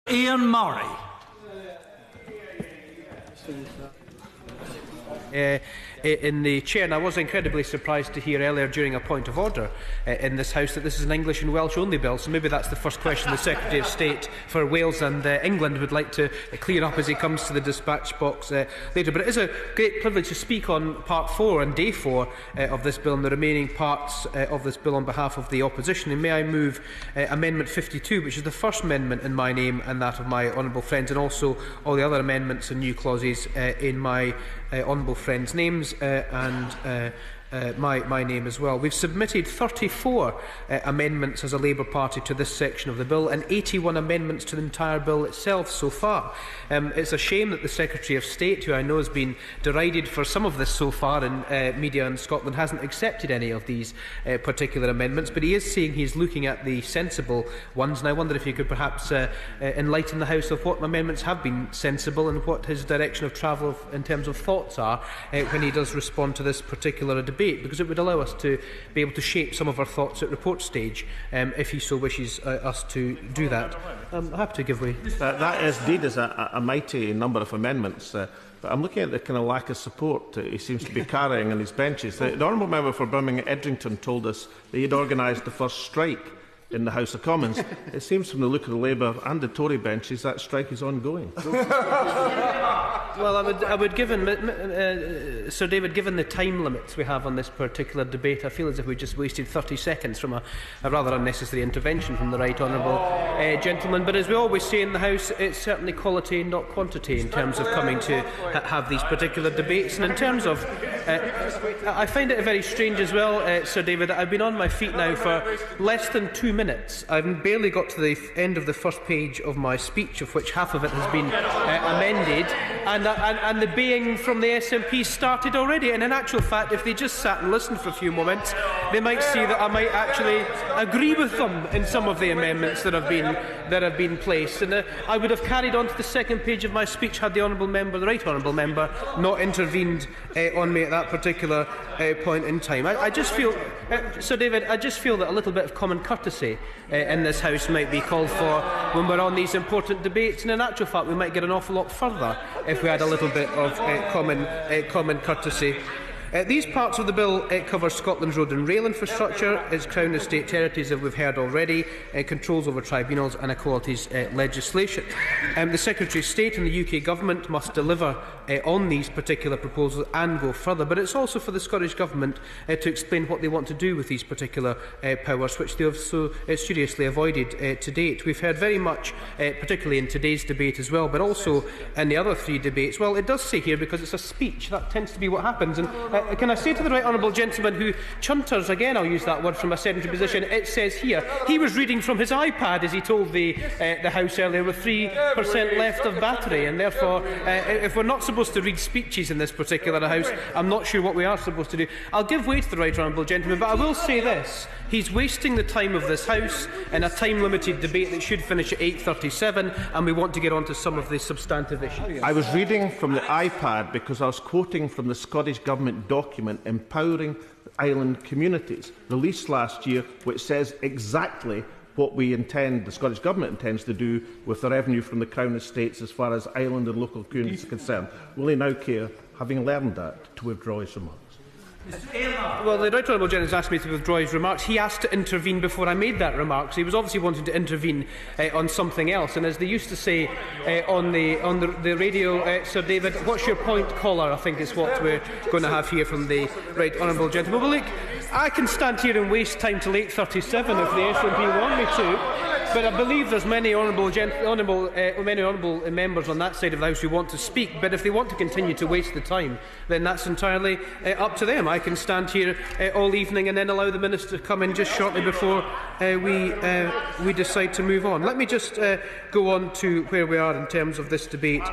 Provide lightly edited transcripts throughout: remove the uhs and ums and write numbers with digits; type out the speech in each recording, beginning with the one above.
Ian Murray. In the chair, and I was incredibly surprised to hear earlier during a point of order in this House that this is an English and Welsh only bill, so maybe that's the first question the Secretary of State for Wales and England would like to clear up as he comes to the dispatch box later. But it is a great privilege to speak on part 4 and day 4 of this bill and the remaining parts of this bill on behalf of the opposition. And may I move Amendment 52, which is the first amendment in my name and that of my honourable friends, and also all the other amendments and new clauses in my honourable friends' names and my name as well. We've submitted 34 amendments as a Labour Party to this section of the bill and 81 amendments to the entire bill itself so far. It's a shame that the Secretary of State, who I know has been derided for some of this so far in media in Scotland, hasn't accepted any of these particular amendments, but he is saying he's looking at the sensible ones, and I wonder if you could perhaps enlighten the House of what amendments have been sensible and what his direction of travel in terms of thoughts are when he does respond to this particular debate, because it would allow us to be able to shape some of our thoughts at report stage if he so wishes us to do that. I'm happy to give way. That indeed is a mighty number of amendments, but I'm looking at the kind of lack of support he seems to be carrying on his benches. The honourable member for Birmingham Edrington told us that he had organised the first strike in the House of Commons. It seems from the look of the Labour and the Tory benches that strike is ongoing. Well, I would given Sir David, given the time limits we have on this particular debate, I feel as if we just wasted 30 seconds from a rather unnecessary intervention from the right honourable gentleman. But as we always say in the House, it's certainly quality, not quantity, in terms of coming to have these particular debates. And in terms of, I find it very strange as well, Sir David, that I've been on my feet now for less than 2 minutes. I've barely got to the end of the first page of my speech, of which half of it has been amended, and the baying from the SNP started already. And in actual fact, if they just sat and listened for a few moments, they might see that I might actually agree with them in some of the amendments that have been placed. And I would have carried on to the second page of my speech had the right honourable member, not intervened on me at that particular point in time. I just feel, Sir David, I just feel that a little bit of common courtesy in this House might be called for when we're on these important debates. And in actual fact, we might get an awful lot further if we had a little bit of common courtesy. These parts of the bill cover Scotland's road and rail infrastructure, its Crown Estate territories, as we've heard already, controls over tribunals and equalities legislation. The Secretary of State and the UK Government must deliver on these particular proposals and go further, but it's also for the Scottish Government to explain what they want to do with these particular powers, which they have so studiously avoided to date. We've heard very much, particularly in today's debate as well, but also in the other 3 debates. Well, it does say here, because it's a speech, that tends to be what happens. And can I say to the right honourable gentleman who chunters, again I'll use that word from a sedentary position, it says here he was reading from his iPad as he told the House earlier with 3% left of battery, and therefore if we're not supposed to read speeches in this particular House, I'm not sure what we are supposed to do. I'll give way to the right honourable gentleman, but I will say this: he's wasting the time of this House in a time-limited debate that should finish at 8:37, and we want to get on to some of the substantive issues. I was reading from the iPad because I was quoting from the Scottish Government document Empowering Island Communities, released last year, which says exactly what we intend, the Scottish Government intends to do with the revenue from the Crown Estates as far as island and local communities are concerned. Will he now care, having learned that, to withdraw his remarks? Well, the right honourable gentleman has asked me to withdraw his remarks. He asked to intervene before I made that remark, so he was obviously wanting to intervene on something else. And as they used to say on the radio, Sir David, what's your point, caller? I think is what we're going to have here from the right honourable gentleman. Well, look, I can stand here and waste time till 8:37 if the SNP want me to. But I believe there's many honourable members on that side of the House who want to speak. But if they want to continue to waste the time, then that's entirely up to them. I can stand here all evening and then allow the Minister to come in just shortly before we decide to move on. Let me just go on to where we are in terms of this debate,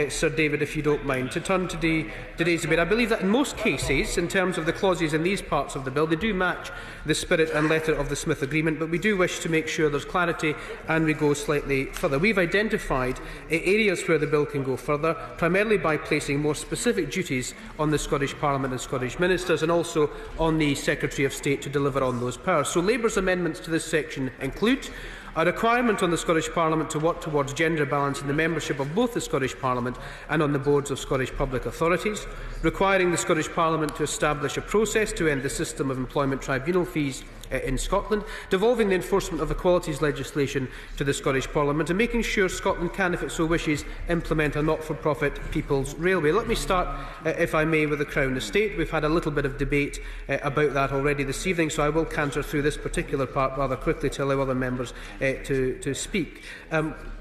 Sir David, if you don't mind, to turn to today's debate. I believe that in most cases, in terms of the clauses in these parts of the bill, they do match the spirit and letter of the Smith Agreement, but we do wish to make sure there's clarity and we go slightly further. We've identified areas where the bill can go further, primarily by placing more specific duties on the Scottish Parliament and Scottish Ministers, and also on the Secretary of State to deliver on those powers. So Labour's amendments to this section include A requirement on the Scottish Parliament to work towards gender balance in the membership of both the Scottish Parliament and on the boards of Scottish public authorities, requiring the Scottish Parliament to establish a process to end the system of employment tribunal fees in Scotland, devolving the enforcement of equalities legislation to the Scottish Parliament, and making sure Scotland can, if it so wishes, implement a not-for-profit People's Railway. Let me start, if I may, with the Crown Estate. We've had a little bit of debate about that already this evening, so I will canter through this particular part rather quickly to allow other members to speak.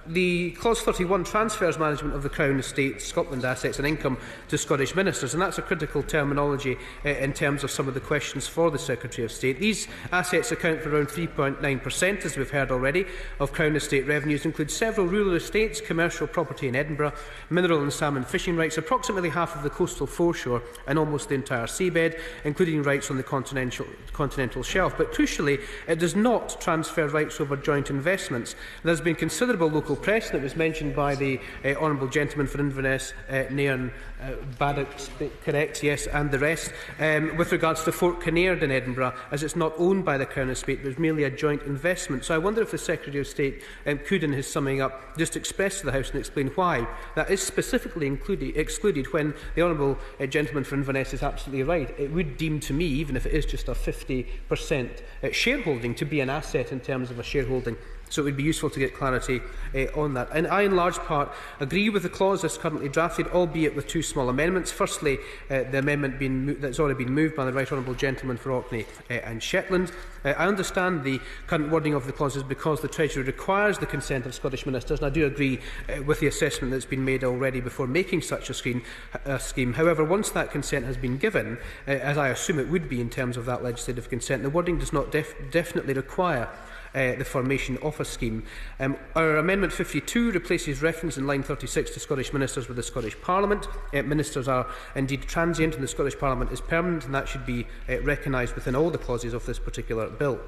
The Clause 31 transfers management of the Crown Estate, Scotland assets and income to Scottish ministers, and that's a critical terminology in terms of some of the questions for the Secretary of State. These assets account for around 3.9%, as we've heard already, of Crown Estate revenues, include several rural estates, commercial property in Edinburgh, mineral and salmon fishing rights, approximately half of the coastal foreshore and almost the entire seabed, including rights on the continental shelf. But crucially, it does not transfer rights over joint investments. There has been considerable local press, and it was mentioned by the Honourable Gentleman for Inverness, Nairn Baddock, correct, yes, and the rest, with regards to Fort Kinnaird in Edinburgh, as it's not owned by the Crown Estate, but it's merely a joint investment. So I wonder if the Secretary of State could, in his summing up, just express to the House and explain why that is specifically excluded when the Honourable Gentleman for Inverness is absolutely right. It would deem to me, even if it is just a 50% shareholding, to be an asset in terms of a shareholding. So it would be useful to get clarity on that. And I, in large part, agree with the clause as currently drafted, albeit with two small amendments. Firstly, the amendment that's already been moved by the Right Honourable Gentleman for Orkney and Shetland. I understand the current wording of the clauses because the Treasury requires the consent of Scottish ministers, and I do agree with the assessment that's been made already before making such a scheme. However, once that consent has been given, as I assume it would be in terms of that legislative consent, the wording does not definitely require the formation of a scheme. Our Amendment 52 replaces reference in line 36 to Scottish ministers with the Scottish Parliament. Ministers are indeed transient and the Scottish Parliament is permanent, and that should be recognised within all the clauses of this particular bill.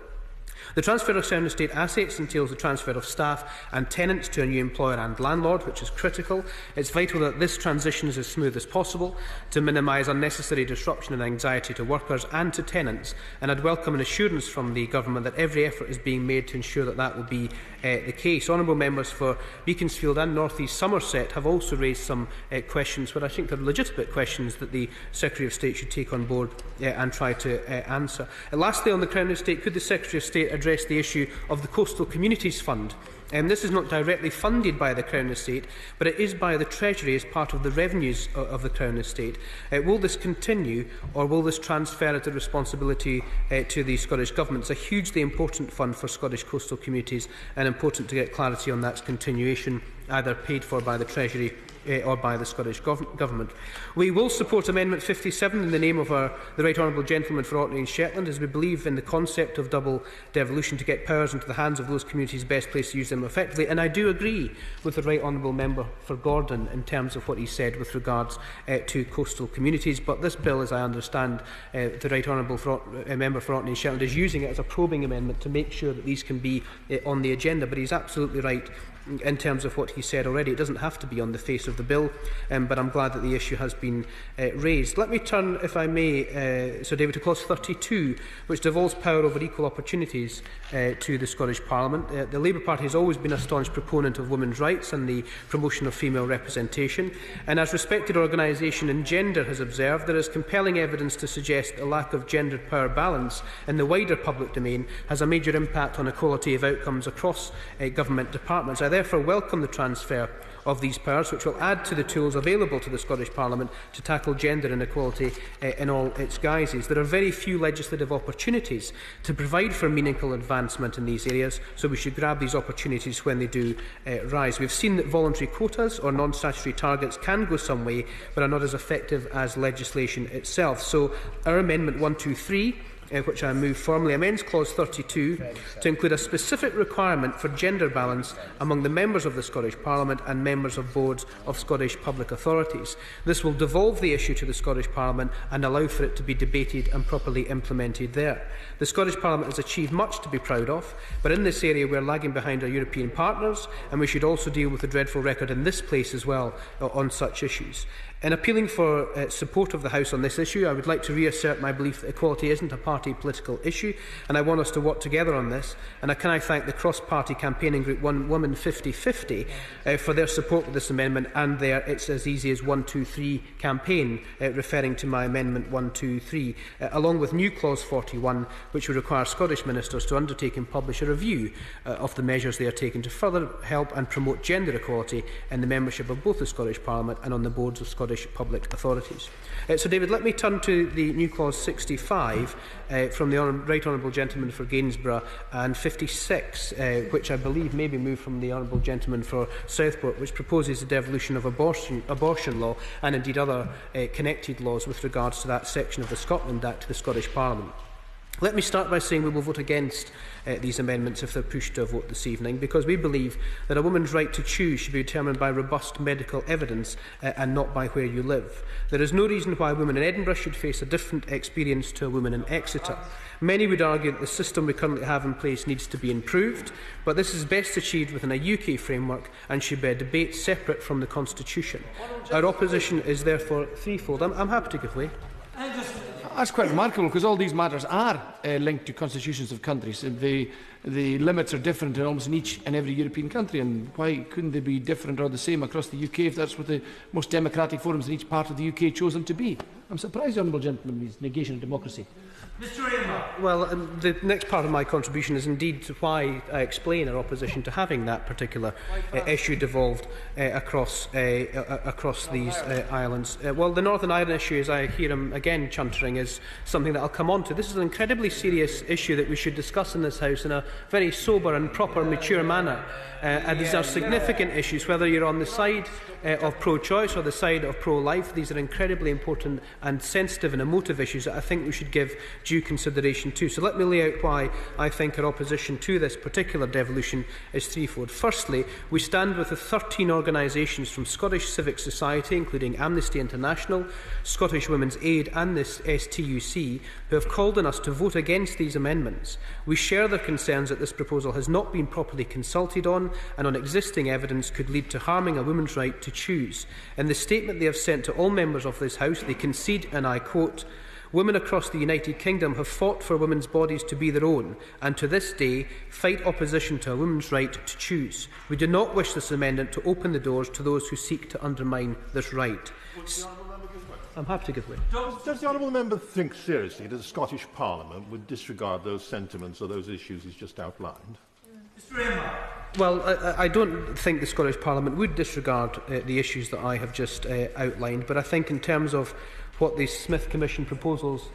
The transfer of Crown Estate assets entails the transfer of staff and tenants to a new employer and landlord, which is critical. It's vital that this transition is as smooth as possible to minimise unnecessary disruption and anxiety to workers and to tenants, and I'd welcome an assurance from the Government that every effort is being made to ensure that that will be the case. Honourable members for Beaconsfield and North East Somerset have also raised some questions, where I think they're legitimate questions that the Secretary of State should take on board and try to answer. Lastly, on the Crown Estate, could the Secretary of State address the issue of the Coastal Communities Fund? This is not directly funded by the Crown Estate, but it is by the Treasury as part of the revenues of the Crown Estate. Will this continue, or will this transfer its responsibility to the Scottish Government? It's a hugely important fund for Scottish coastal communities, and important to get clarity on that continuation, either paid for by the Treasury or by the Scottish Government. We will support Amendment 57 in the name of the Right Honourable Gentleman for Orkney and Shetland, as we believe in the concept of double devolution to get powers into the hands of those communities best placed to use them effectively. And I do agree with the Right Honourable Member for Gordon in terms of what he said with regards to coastal communities. But this bill, as I understand, the Right Honourable Member for Orkney and Shetland is using it as a probing amendment to make sure that these can be on the agenda. But he's absolutely right in terms of what he said already. It doesn't have to be on the face of the bill, but I'm glad that the issue has been raised. Let me turn, if I may, Sir David, to Clause 32, which devolves power over equal opportunities to the Scottish Parliament. The Labour Party has always been a staunch proponent of women's rights and the promotion of female representation, and as respected organisation in Gender has observed, there is compelling evidence to suggest a lack of gendered power balance in the wider public domain has a major impact on equality of outcomes across government departments. I therefore welcome the transfer of these powers, which will add to the tools available to the Scottish Parliament to tackle gender inequality in all its guises. There are very few legislative opportunities to provide for meaningful advancement in these areas, so we should grab these opportunities when they do rise. We've seen that voluntary quotas or non-statutory targets can go some way, but are not as effective as legislation itself. So our Amendment 123, which I move formally, amends Clause 32 to include a specific requirement for gender balance among the members of the Scottish Parliament and members of boards of Scottish public authorities. This will devolve the issue to the Scottish Parliament and allow for it to be debated and properly implemented there. The Scottish Parliament has achieved much to be proud of, but in this area we are lagging behind our European partners, and we should also deal with the dreadful record in this place as well on such issues. In appealing for support of the House on this issue, I would like to reassert my belief that equality isn't a part cross-party political issue, and I want us to work together on this. And I thank the cross-party campaigning group Women 50/50 for their support with this amendment and their It's As Easy as 123 campaign, referring to my Amendment 123, along with new Clause 41, which would require Scottish ministers to undertake and publish a review of the measures they are taking to further help and promote gender equality in the membership of both the Scottish Parliament and on the boards of Scottish public authorities. So, David, let me turn to the new Clause 65 from the Right Honourable Gentleman for Gainsborough, and 56, which I believe may be moved from the Honourable Gentleman for Southport, which proposes the devolution of abortion law and indeed other connected laws with regards to that section of the Scotland Act to the Scottish Parliament. Let me start by saying we will vote against these amendments if they're pushed to a vote this evening, because we believe that a woman's right to choose should be determined by robust medical evidence and not by where you live. There is no reason why women in Edinburgh should face a different experience to a woman in Exeter. Many would argue that the system we currently have in place needs to be improved, but this is best achieved within a UK framework and should be a debate separate from the Constitution. Our opposition is therefore threefold. I'm happy to give way. That's quite remarkable, because all these matters are linked to constitutions of countries. And the limits are different in almost in each and every European country. And why couldn't they be different or the same across the UK if that's what the most democratic forums in each part of the UK chose them to be? I'm surprised, Honourable Gentleman, with his negation of democracy. Mr. Aylmer. Well, the next part of my contribution is indeed why I explain our opposition to having that particular issue devolved across these islands. Well, the Northern Ireland issue, as I hear him again chuntering, is something that I'll come on to. This is an incredibly serious issue that we should discuss in this House in a very sober and proper, mature manner. And these are significant issues, whether you're on the side of pro-choice or the side of pro-life. These are incredibly important and sensitive and emotive issues that I think we should give due consideration to. So let me lay out why I think our opposition to this particular devolution is threefold. Firstly, we stand with the 13 organisations from Scottish civic society, including Amnesty International, Scottish Women's Aid and the STUC, who have called on us to vote against these amendments. We share their concerns that this proposal has not been properly consulted on and on existing evidence could lead to harming a woman's right to choose. In the statement they have sent to all members of this House, they concede, and I quote, "Women across the United Kingdom have fought for women's bodies to be their own and to this day fight opposition to a woman's right to choose. We do not wish this amendment to open the doors to those who seek to undermine this right." I'm happy to give way. Does the honourable member think seriously that the Scottish Parliament would disregard those sentiments or those issues he's just outlined? Well, I don't think the Scottish Parliament would disregard the issues that I have just outlined, but I think in terms of what the Smith Commission proposals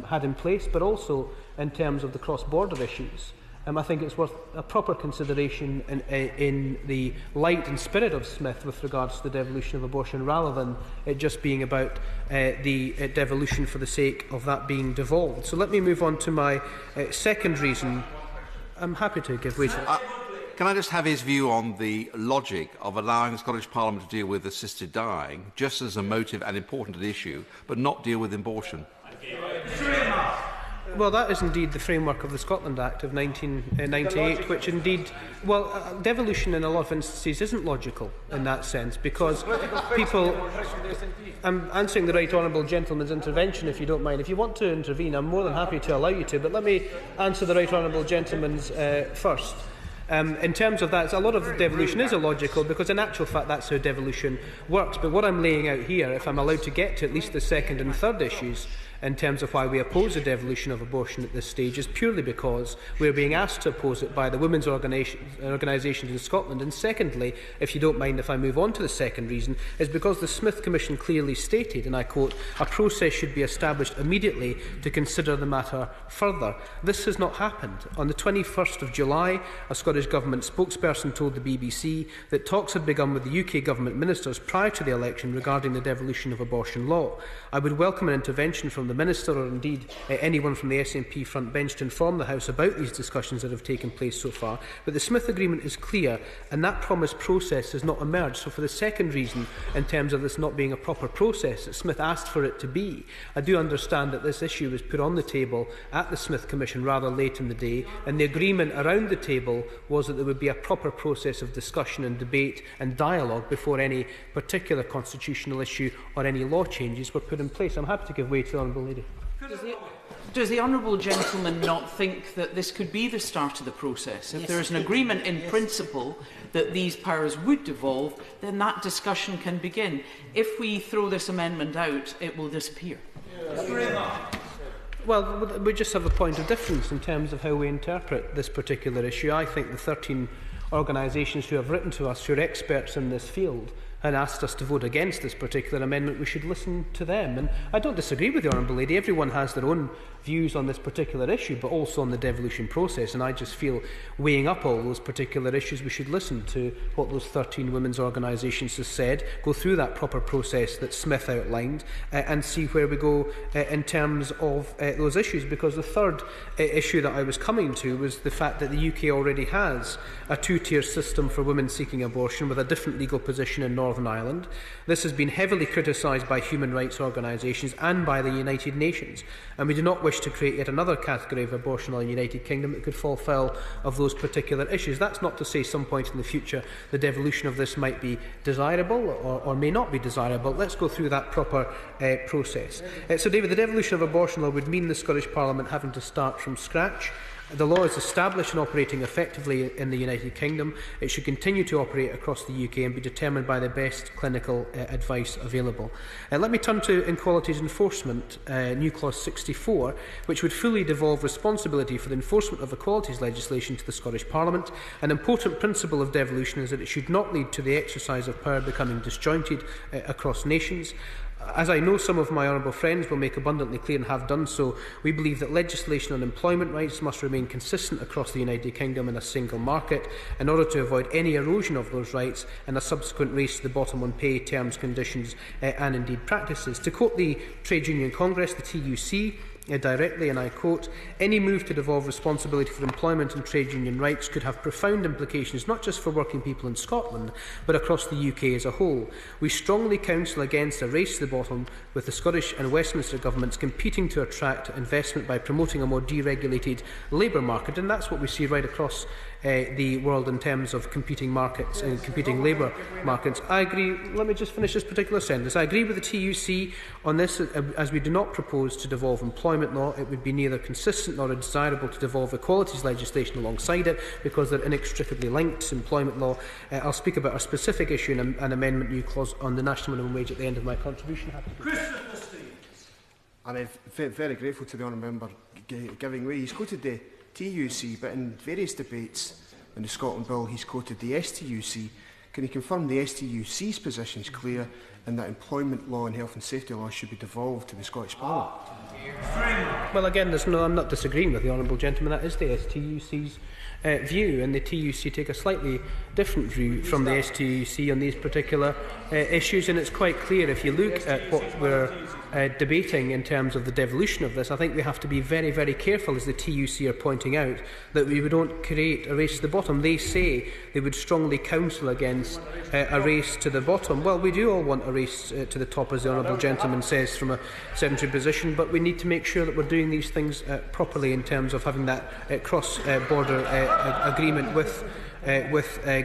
had in place, but also in terms of the cross-border issues, I think it's worth a proper consideration in the light and spirit of Smith with regards to the devolution of abortion, rather than it just being about the devolution for the sake of that being devolved. So let me move on to my second reason. I'm happy to give way to Can I just have his view on the logic of allowing the Scottish Parliament to deal with assisted dying just as a motive and important issue, but not deal with abortion? Well, that is indeed the framework of the Scotland Act of 1998, which indeed, well, devolution in a lot of instances isn't logical in that sense, because people... I'm answering the Right Honourable Gentleman's intervention, if you don't mind. If you want to intervene, I'm more than happy to allow you to, but let me answer the Right Honourable Gentleman's first. In terms of that, a lot of devolution is illogical, because in actual fact that's how devolution works. But what I'm laying out here, if I'm allowed to get to at least the second and third issues, in terms of why we oppose the devolution of abortion at this stage, is purely because we're being asked to oppose it by the women's organisations in Scotland. And secondly, if you don't mind if I move on to the second reason, is because the Smith Commission clearly stated, and I quote, "A process should be established immediately to consider the matter further." This has not happened. On the 21st of July, a Scottish Government spokesperson told the BBC that talks had begun with the UK Government ministers prior to the election regarding the devolution of abortion law. I would welcome an intervention from the Minister, or indeed anyone from the SNP front bench, to inform the House about these discussions that have taken place so far. But the Smith Agreement is clear, and that promised process has not emerged. So for the second reason, in terms of this not being a proper process that Smith asked for it to be, I do understand that this issue was put on the table at the Smith Commission rather late in the day, and the agreement around the table was that there would be a proper process of discussion and debate and dialogue before any particular constitutional issue or any law changes were put in place. I'm happy to give way to the Honourable Lady. Does the honourable gentleman not think that this could be the start of the process? If there is an agreement in principle that these powers would devolve, then that discussion can begin. If we throw this amendment out, it will disappear. Well, we just have a point of difference in terms of how we interpret this particular issue. I think the 13 organisations who have written to us, who are experts in this field, and asked us to vote against this particular amendment, we should listen to them. And I don't disagree with the Honourable Lady. Everyone has their own views on this particular issue, but also on the devolution process. And I just feel, weighing up all those particular issues, we should listen to what those 13 women's organisations have said, go through that proper process that Smith outlined, and see where we go in terms of those issues. Because the third issue that I was coming to was the fact that the UK already has a two-tier system for women seeking abortion with a different legal position in Northern Ireland. This has been heavily criticised by human rights organisations and by the United Nations, and we do not wish to create yet another category of abortion in the United Kingdom that could fall foul of those particular issues. That's not to say some point in the future the devolution of this might be desirable or may not be desirable. Let's go through that proper process. So, David, the devolution of abortion law would mean the Scottish Parliament having to start from scratch. The law is established and operating effectively in the United Kingdom. It should continue to operate across the UK and be determined by the best clinical advice available. Let me turn to Inequalities Enforcement, new clause 64, which would fully devolve responsibility for the enforcement of equalities legislation to the Scottish Parliament. An important principle of devolution is that it should not lead to the exercise of power becoming disjointed across nations. As I know some of my honourable friends will make abundantly clear and have done so, we believe that legislation on employment rights must remain consistent across the United Kingdom in a single market in order to avoid any erosion of those rights and a subsequent race to the bottom on pay, terms, conditions and indeed practices. To quote the Trade Union Congress, the TUC, directly, and I quote, "Any move to devolve responsibility for employment and trade union rights could have profound implications not just for working people in Scotland, but across the UK as a whole. We strongly counsel against a race to the bottom, with the Scottish and Westminster governments competing to attract investment by promoting a more deregulated labour market." And that's what we see right across the world in terms of competing markets and competing labour markets. I agree. Let me just finish this particular sentence. I agree with the TUC on this, as we do not propose to devolve employment law. It would be neither consistent nor desirable to devolve equalities legislation alongside it, because they're inextricably linked to employment law. I'll speak about a specific issue in an amendment new clause on the national minimum wage at the end of my contribution. I'm very grateful to the honourable member giving way. He's quoted the TUC, but in various debates in the Scotland Bill, he's quoted the STUC. Can he confirm the STUC's position is clear and that employment law and health and safety law should be devolved to the Scottish Parliament? Well, again, I'm not disagreeing with the honourable gentleman. That is the STUC's view, and the TUC take a slightly different view from the STUC on these particular issues. And it's quite clear, if you look at what we're debating in terms of the devolution of this, I think we have to be very, very careful, as the TUC are pointing out, that we don't create a race to the bottom. They say they would strongly counsel against a race to the bottom. Well, we do all want a race to the top, as the honourable gentleman says, from a sedentary position, but we need to make sure that we're doing these things properly in terms of having that cross-border agreement with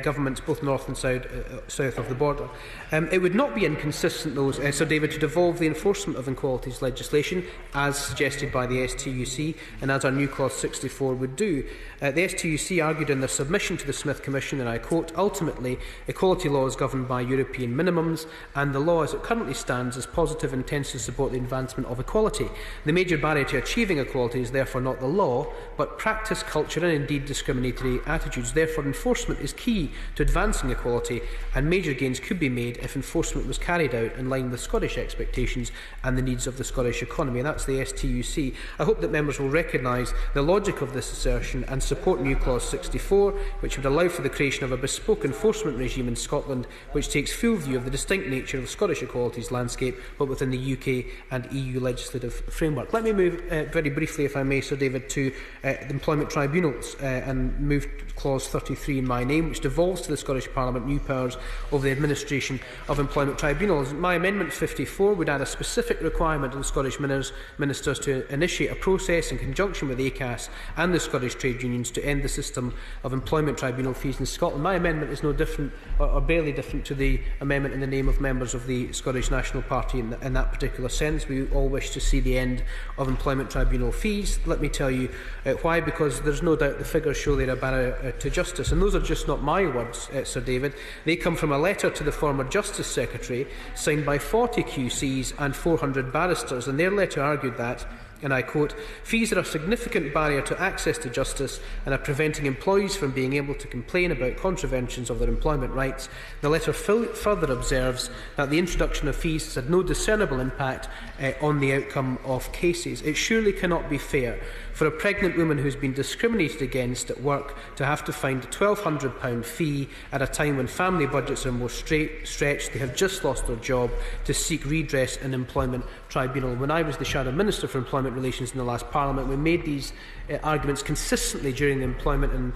governments both north and south of the border. It would not be inconsistent, though, Sir David, to devolve the enforcement of inequalities legislation, as suggested by the STUC and as our new clause 64 would do. The STUC argued in their submission to the Smith Commission, and I quote, "Ultimately, equality law is governed by European minimums, and the law as it currently stands is positive and intends to support the advancement of equality. The major barrier to achieving equality is therefore not the law, but practice, culture and indeed discriminatory attitudes. Therefore, enforcement is key to advancing equality, and major gains could be made if enforcement was carried out in line with Scottish expectations and the needs of the Scottish economy." And that's the STUC. I hope that members will recognise the logic of this assertion and support new clause 64, which would allow for the creation of a bespoke enforcement regime in Scotland, which takes full view of the distinct nature of Scottish equalities landscape, but within the UK and EU legislative framework. Let me move very briefly, if I may, Sir David, to the employment tribunals and move to clause 33 in my name, which devolves to the Scottish Parliament new powers over the administration of employment tribunals. My Amendment 54 would add a specific requirement on Scottish ministers to initiate a process in conjunction with ACAS and the Scottish trade unions to end the system of employment tribunal fees in Scotland. My amendment is no different or barely different to the amendment in the name of members of the Scottish National Party in that particular sense. We all wish to see the end of employment tribunal fees. Let me tell you why, because there's no doubt the figures show they're a barrier to justice. And those are just not my words, Sir David. They come from a letter to the former Justice Secretary signed by 40 QCs and 400 barristers, and their letter argued that, and I quote, "Fees are a significant barrier to access to justice and are preventing employees from being able to complain about contraventions of their employment rights." The letter further observes that the introduction of fees has had no discernible impact on the outcome of cases. It surely cannot be fair for a pregnant woman who has been discriminated against at work to have to find a £1,200 fee at a time when family budgets are more stretched, they have just lost their job, to seek redress in employment tribunal. When I was the Shadow Minister for Employment Relations in the last Parliament, we made these arguments consistently during the employment and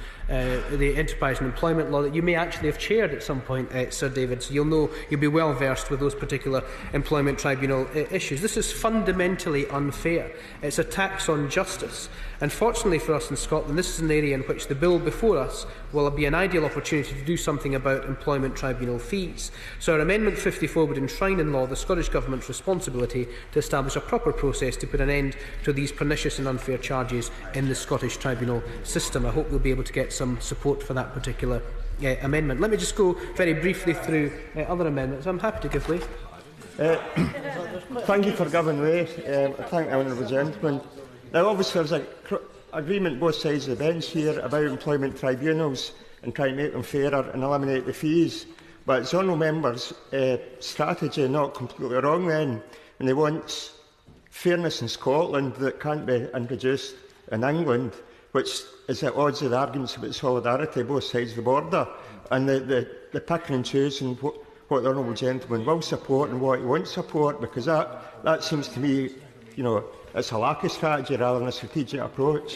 the enterprise and employment law that you may actually have chaired at some point, Sir David, so you'll be well versed with those particular employment tribunal issues. This is fundamentally unfair. It's a tax on justice. And fortunately for us in Scotland, this is an area in which the bill before us will be an ideal opportunity to do something about employment tribunal fees. So our Amendment 54 would enshrine in law the Scottish Government's responsibility to establish a proper process to put an end to these pernicious and unfair charges in the Scottish tribunal system. I hope we'll be able to get some support for that particular amendment. Let me just go very briefly through other amendments. I'm happy to give way. Thank you for giving way. Thank the honourable gentleman. Now, obviously, there's an agreement both sides of the bench here about employment tribunals and trying to make them fairer and eliminate the fees. But it's honourable members' strategy not completely wrong then, when they want fairness in Scotland that can't be introduced in England, which is at odds with the arguments about solidarity both sides of the border, and the picking and choosing what the honourable gentleman will support and what he won't support, because that seems to me, it's a lack of strategy rather than a strategic approach.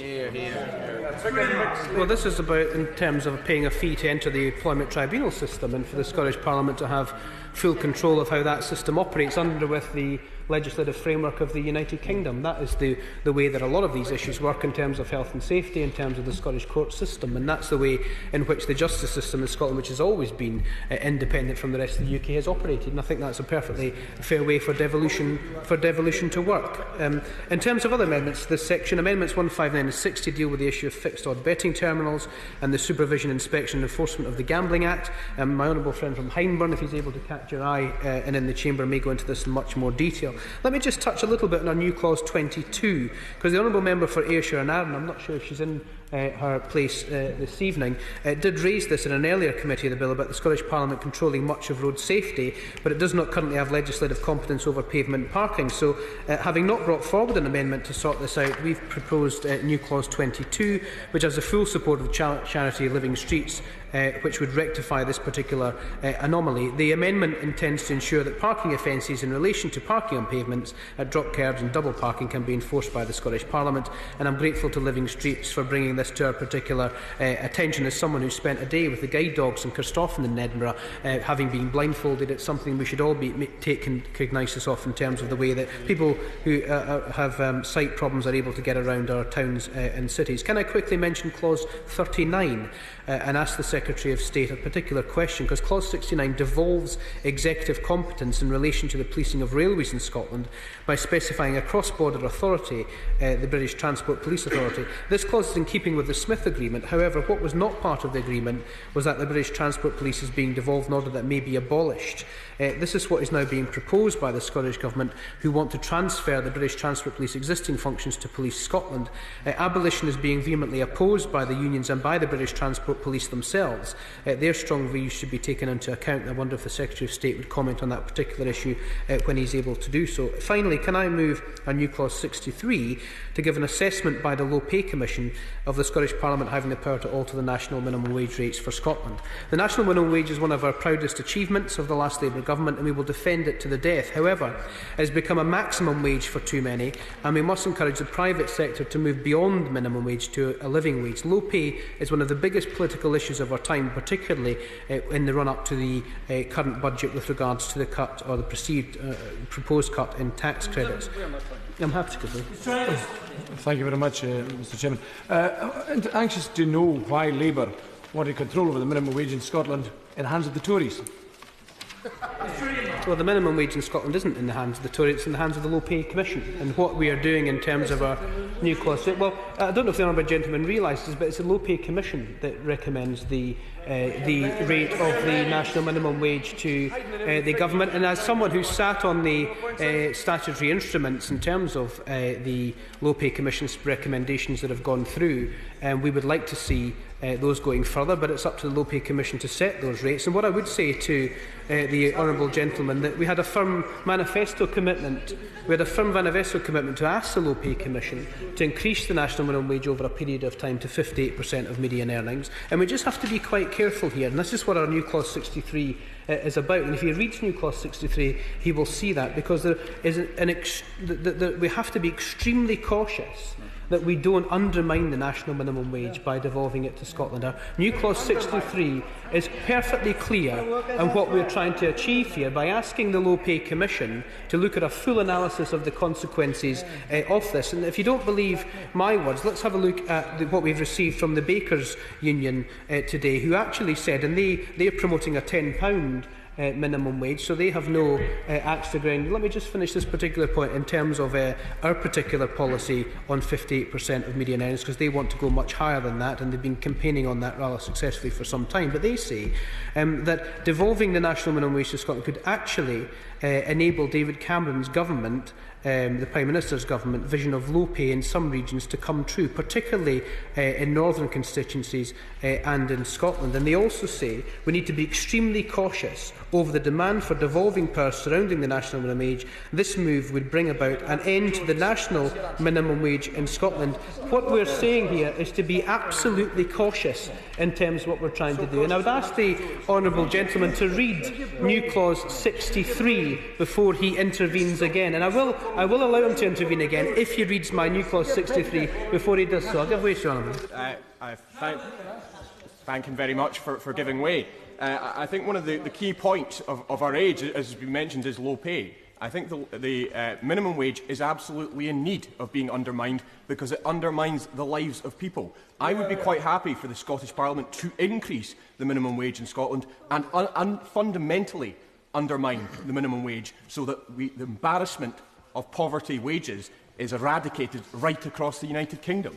Well, this is about in terms of paying a fee to enter the employment tribunal system, and for the Scottish Parliament to have full control of how that system operates under with the legislative framework of the United Kingdom. That is the way that a lot of these issues work in terms of health and safety, in terms of the Scottish court system, and that's the way in which the justice system in Scotland, which has always been independent from the rest of the UK, has operated. And I think that's a perfectly fair way for devolution to work. In terms of other amendments to this section, Amendments 159 and 60 deal with the issue of fixed odd betting terminals and the supervision, inspection and enforcement of the Gambling Act. My honourable friend from Hyndburn, if he's able to catch your eye and in the chamber, may go into this in much more detail. Let me just touch a little bit on our new clause 22, because the honourable member for Ayrshire and Arran, I'm not sure if she's in her place this evening, did raise this in an earlier committee of the bill about the Scottish Parliament controlling much of road safety, but it does not currently have legislative competence over pavement parking. So, having not brought forward an amendment to sort this out, we've proposed new clause 22, which has the full support of charity Living Streets, which would rectify this particular anomaly. The amendment intends to ensure that parking offences in relation to parking on pavements, at drop curbs and double parking can be enforced by the Scottish Parliament, and I'm grateful to Living Streets for bringing this to our particular attention. As someone who spent a day with the guide dogs in Kirstofan in Edinburgh, having been blindfolded, it's something we should all take cognisance of in terms of the way that people who have sight problems are able to get around our towns and cities. Can I quickly mention clause 39 and ask the Secretary of State a particular question, because clause 69 devolves executive competence in relation to the policing of railways in Scotland by specifying a cross-border authority, the British Transport Police Authority. This clause is in keeping with the Smith Agreement. However, what was not part of the agreement was that the British Transport Police is being devolved in order that may be abolished. This is what is now being proposed by the Scottish Government, who want to transfer the British Transport Police existing functions to Police Scotland. Abolition is being vehemently opposed by the unions and by the British Transport Police themselves. Their strong views should be taken into account. I wonder if the Secretary of State would comment on that particular issue when he's able to do so. Finally, can I move a new clause 63 to give an assessment by the Low Pay Commission of the Scottish Parliament having the power to alter the national minimum wage rates for Scotland. The national minimum wage is one of our proudest achievements of the last Labour Government, and we will defend it to the death. However, it has become a maximum wage for too many, and we must encourage the private sector to move beyond minimum wage to a living wage. Low pay is one of the biggest political issues of our time, particularly in the run-up to the current budget with regards to the cut or the perceived proposed cut in tax credits. I'm happy to go through. Thank you very much, Mr Chairman. I'm anxious to know why Labour wanted control over the minimum wage in Scotland in the hands of the Tories. Well, the minimum wage in Scotland isn't in the hands of the Tories, it's in the hands of the Low Pay Commission. And what we are doing in terms of our new clause... Well, I don't know if the honourable gentleman realises, but it's the Low Pay Commission that recommends the rate of the national minimum wage to the government. And as someone who sat on the statutory instruments in terms of the Low Pay Commission's recommendations that have gone through, we would like to see those going further, but it's up to the Low Pay Commission to set those rates. And what I would say to the honourable gentleman, that we had a firm manifesto commitment. We had a firm manifesto commitment to ask the Low Pay Commission to increase the national minimum wage over a period of time to 58% of median earnings. And we just have to be quite careful here. And this is what our new clause 63 is about. And if he reads new clause 63, he will see that, because there is we have to be extremely cautious that we don't undermine the national minimum wage by devolving it to Scotland. Our new clause 63 is perfectly clear on what we're trying to achieve here by asking the Low Pay Commission to look at a full analysis of the consequences of this. And if you don't believe my words, let's have a look at what we've received from the Bakers Union today, who actually said, and they're promoting a £10 minimum wage, so they have no axe to grind. Let me just finish this particular point in terms of our particular policy on 58% of median earnings, because they want to go much higher than that, and they've been campaigning on that rather successfully for some time. But they say that devolving the national minimum wage to Scotland could actually enable David Cameron's government, the Prime Minister's government, vision of low pay in some regions to come true, particularly in northern constituencies and in Scotland. And they also say we need to be extremely cautious over the demand for devolving powers surrounding the national minimum wage. This move would bring about an end to the national minimum wage in Scotland. What we're saying here is to be absolutely cautious in terms of what we're trying to do. And I would ask the honourable gentleman to read new clause 63 before he intervenes again. And I will allow him to intervene again if he reads my new clause 63 before he does so. I'll give way to Honourable. I thank him very much for giving way. I think one of the key points of our age, as has been mentioned, is low pay. I think the minimum wage is absolutely in need of being undermined because it undermines the lives of people. I would be quite happy for the Scottish Parliament to increase the minimum wage in Scotland and fundamentally undermine the minimum wage so that the embarrassment of poverty wages is eradicated right across the United Kingdom.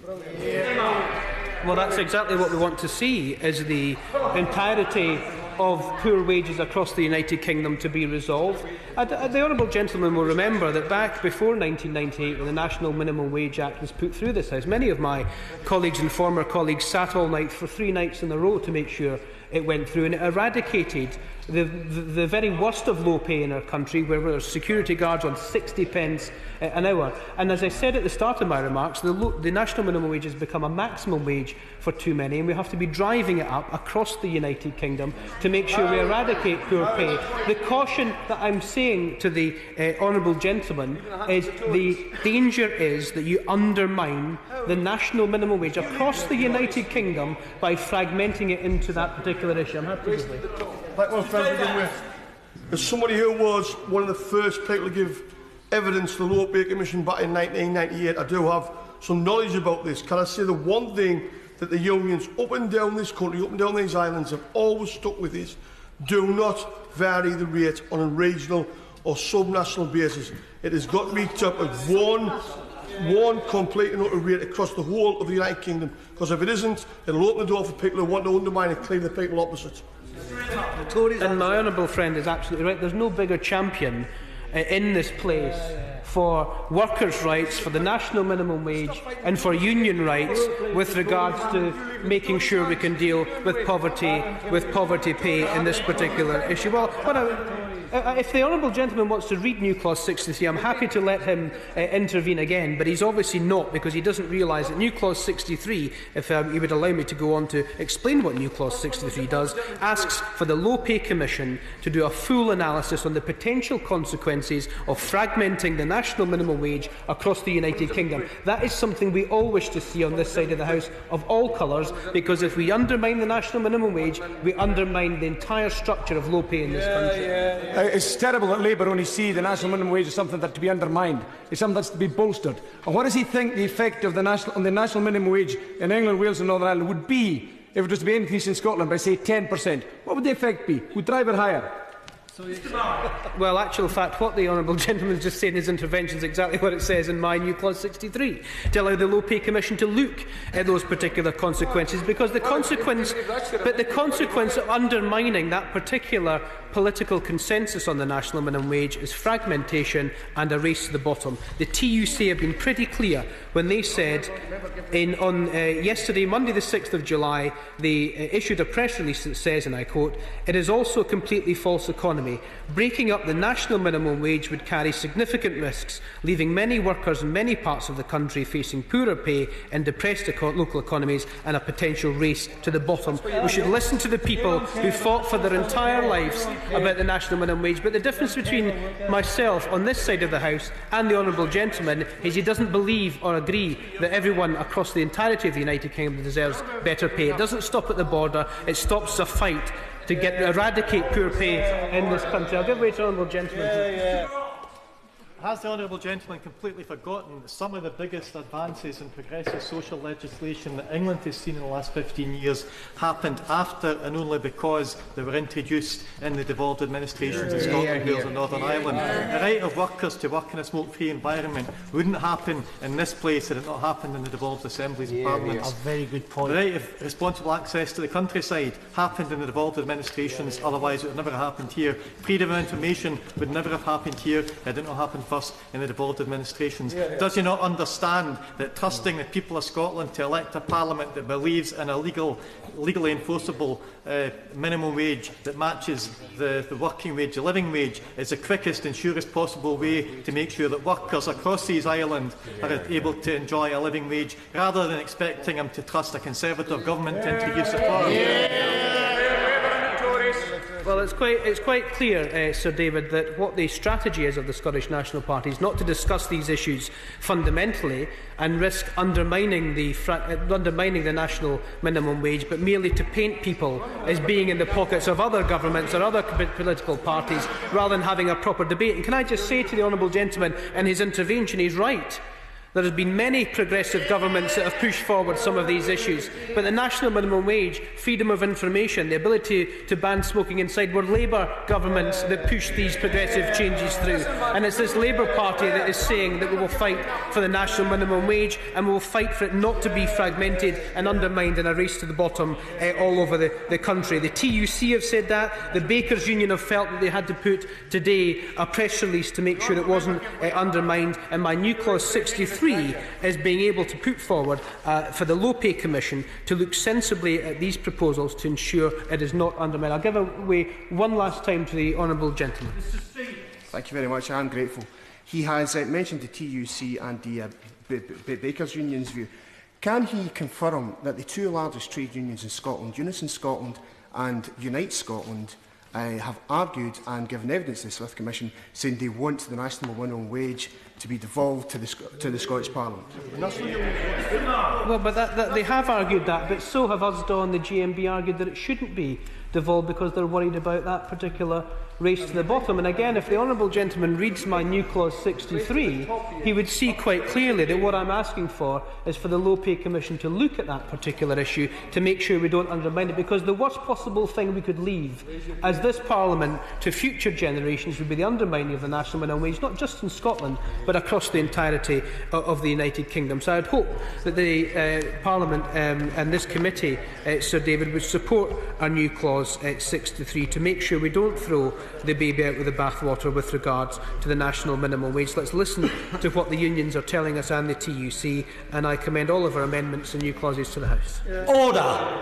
Well, that's exactly what we want to see, is the entirety of poor wages across the United Kingdom to be resolved. The honourable gentleman will remember that back before 1998, when the National Minimum Wage Act was put through this House, many of my colleagues and former colleagues sat all night for 3 nights in a row to make sure it went through, and it eradicated the very worst of low pay in our country, where there are security guards on 60 pence an hour. And as I said at the start of my remarks, the national minimum wage has become a maximum wage for too many, and we have to be driving it up across the United Kingdom to make sure we eradicate poor pay. The caution that I'm saying to the honourable gentleman is the danger is that you undermine the national minimum wage across the United Kingdom by fragmenting it into that particular issue. I'm happy to begin with. As somebody who was one of the first people to give evidence to the Low Pay Commission back in 1998, I do have some knowledge about this. Can I say the one thing that the unions up and down this country, up and down these islands, have always stuck with is do not vary the rate on a regional or sub-national basis. It has got to be kept at one complete and utter rate across the whole of the United Kingdom, because if it isn't, it will open the door for people who want to undermine and claim the people opposite. And my honourable friend is absolutely right. There's no bigger champion in this place for workers' rights, for the national minimum wage and for union rights with regards to making sure we can deal with poverty pay in this particular issue. Well, if the honourable gentleman wants to read new clause 63, I'm happy to let him intervene again, but he's obviously not, because he doesn't realise that new clause 63, if he would allow me to go on to explain what new clause 63 does, asks for the Low Pay Commission to do a full analysis on the potential consequences of fragmenting the national minimum wage across the United Kingdom. That is something we all wish to see on this side of the House, of all colours, because if we undermine the national minimum wage, we undermine the entire structure of low pay in this country. It's terrible that Labour only see the national minimum wage as something that's to be undermined. It's something that's to be bolstered. And what does he think the effect of on the national minimum wage in England, Wales and Northern Ireland would be if it was to be increased in Scotland by, say, 10%? What would the effect be? Would drive it higher? Well, actual fact, what the honourable gentleman just said in his intervention is exactly what it says in my new clause 63, to allow the Low Pay Commission to look at those particular consequences, because the consequence of undermining that particular political consensus on the national minimum wage is fragmentation and a race to the bottom. The TUC have been pretty clear when they said yesterday, Monday the 6th of July, they issued a press release that says, and I quote, "It is also a completely false economy. Breaking up the national minimum wage would carry significant risks, leaving many workers in many parts of the country facing poorer pay and depressed local economies and a potential race to the bottom." We should listen to the people who fought for their entire lives about the national minimum wage. But the difference between myself on this side of the House and the honourable gentleman is he doesn't believe or agree that everyone across the entirety of the United Kingdom deserves better pay. It doesn't stop at the border. It stops a fight to eradicate poor pay in this country. I'll give way to the honourable gentleman. Has the honourable gentleman completely forgotten that some of the biggest advances in progressive social legislation that England has seen in the last 15 years happened after and only because they were introduced in the devolved administrations in Scotland, Wales and Northern Ireland? The right of workers to work in a smoke-free environment wouldn't happen in this place had it not happened in the devolved assemblies and parliaments. A very good point. The right of responsible access to the countryside happened in the devolved administrations, otherwise it would never have happened here. Freedom of information would never have happened here had it not happened first in the devolved administrations. Does he not understand that trusting the people of Scotland to elect a parliament that believes in a legally enforceable minimum wage that matches the working wage, the living wage, is the quickest and surest possible way to make sure that workers across these islands are able to enjoy a living wage, rather than expecting them to trust a Conservative government to introduce it for them? Well, it's quite clear, Sir David, that what the strategy is of the Scottish National Party is not to discuss these issues fundamentally and risk undermining the national minimum wage, but merely to paint people as being in the pockets of other governments or other political parties, rather than having a proper debate. And can I just say to the honourable gentleman in his intervention, he's right. There have been many progressive governments that have pushed forward some of these issues, but the national minimum wage, freedom of information, the ability to ban smoking inside were Labour governments that pushed these progressive changes through. And it's this Labour Party that is saying that we will fight for the national minimum wage, and we will fight for it not to be fragmented and undermined in a race to the bottom all over the country. The TUC have said that. The Bakers Union have felt that they had to put today a press release to make sure it wasn't undermined. And my new clause 63 is being able to put forward for the Low Pay Commission to look sensibly at these proposals to ensure it is not undermined. I'll give away one last time to the honourable gentleman. Thank you very much. I am grateful. He has mentioned the TUC and the Bakers Union's view. Can he confirm that the two largest trade unions in Scotland, Unison Scotland and Unite Scotland, have argued and given evidence to the Smith Commission saying they want the national minimum wage to be devolved to the Scottish Parliament? Well, but they have argued that, but so have USDA and the GMB argued that it shouldn't be devolved because they're worried about that particular race to the bottom. And again, if the honourable gentleman reads my new clause 63, he would see quite clearly that what I'm asking for is for the Low Pay Commission to look at that particular issue to make sure we don't undermine it, because the worst possible thing we could leave as this Parliament to future generations would be the undermining of the national minimum wage, not just in Scotland but across the entirety of the United Kingdom. So I would hope that the Parliament and this committee, Sir David, would support our new clause 63 to make sure we don't throw the baby out with the bathwater with regards to the national minimum wage. Let's listen to what the unions are telling us and the TUC, and I commend all of our amendments and new clauses to the House. Order.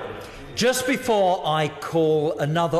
Just before I call another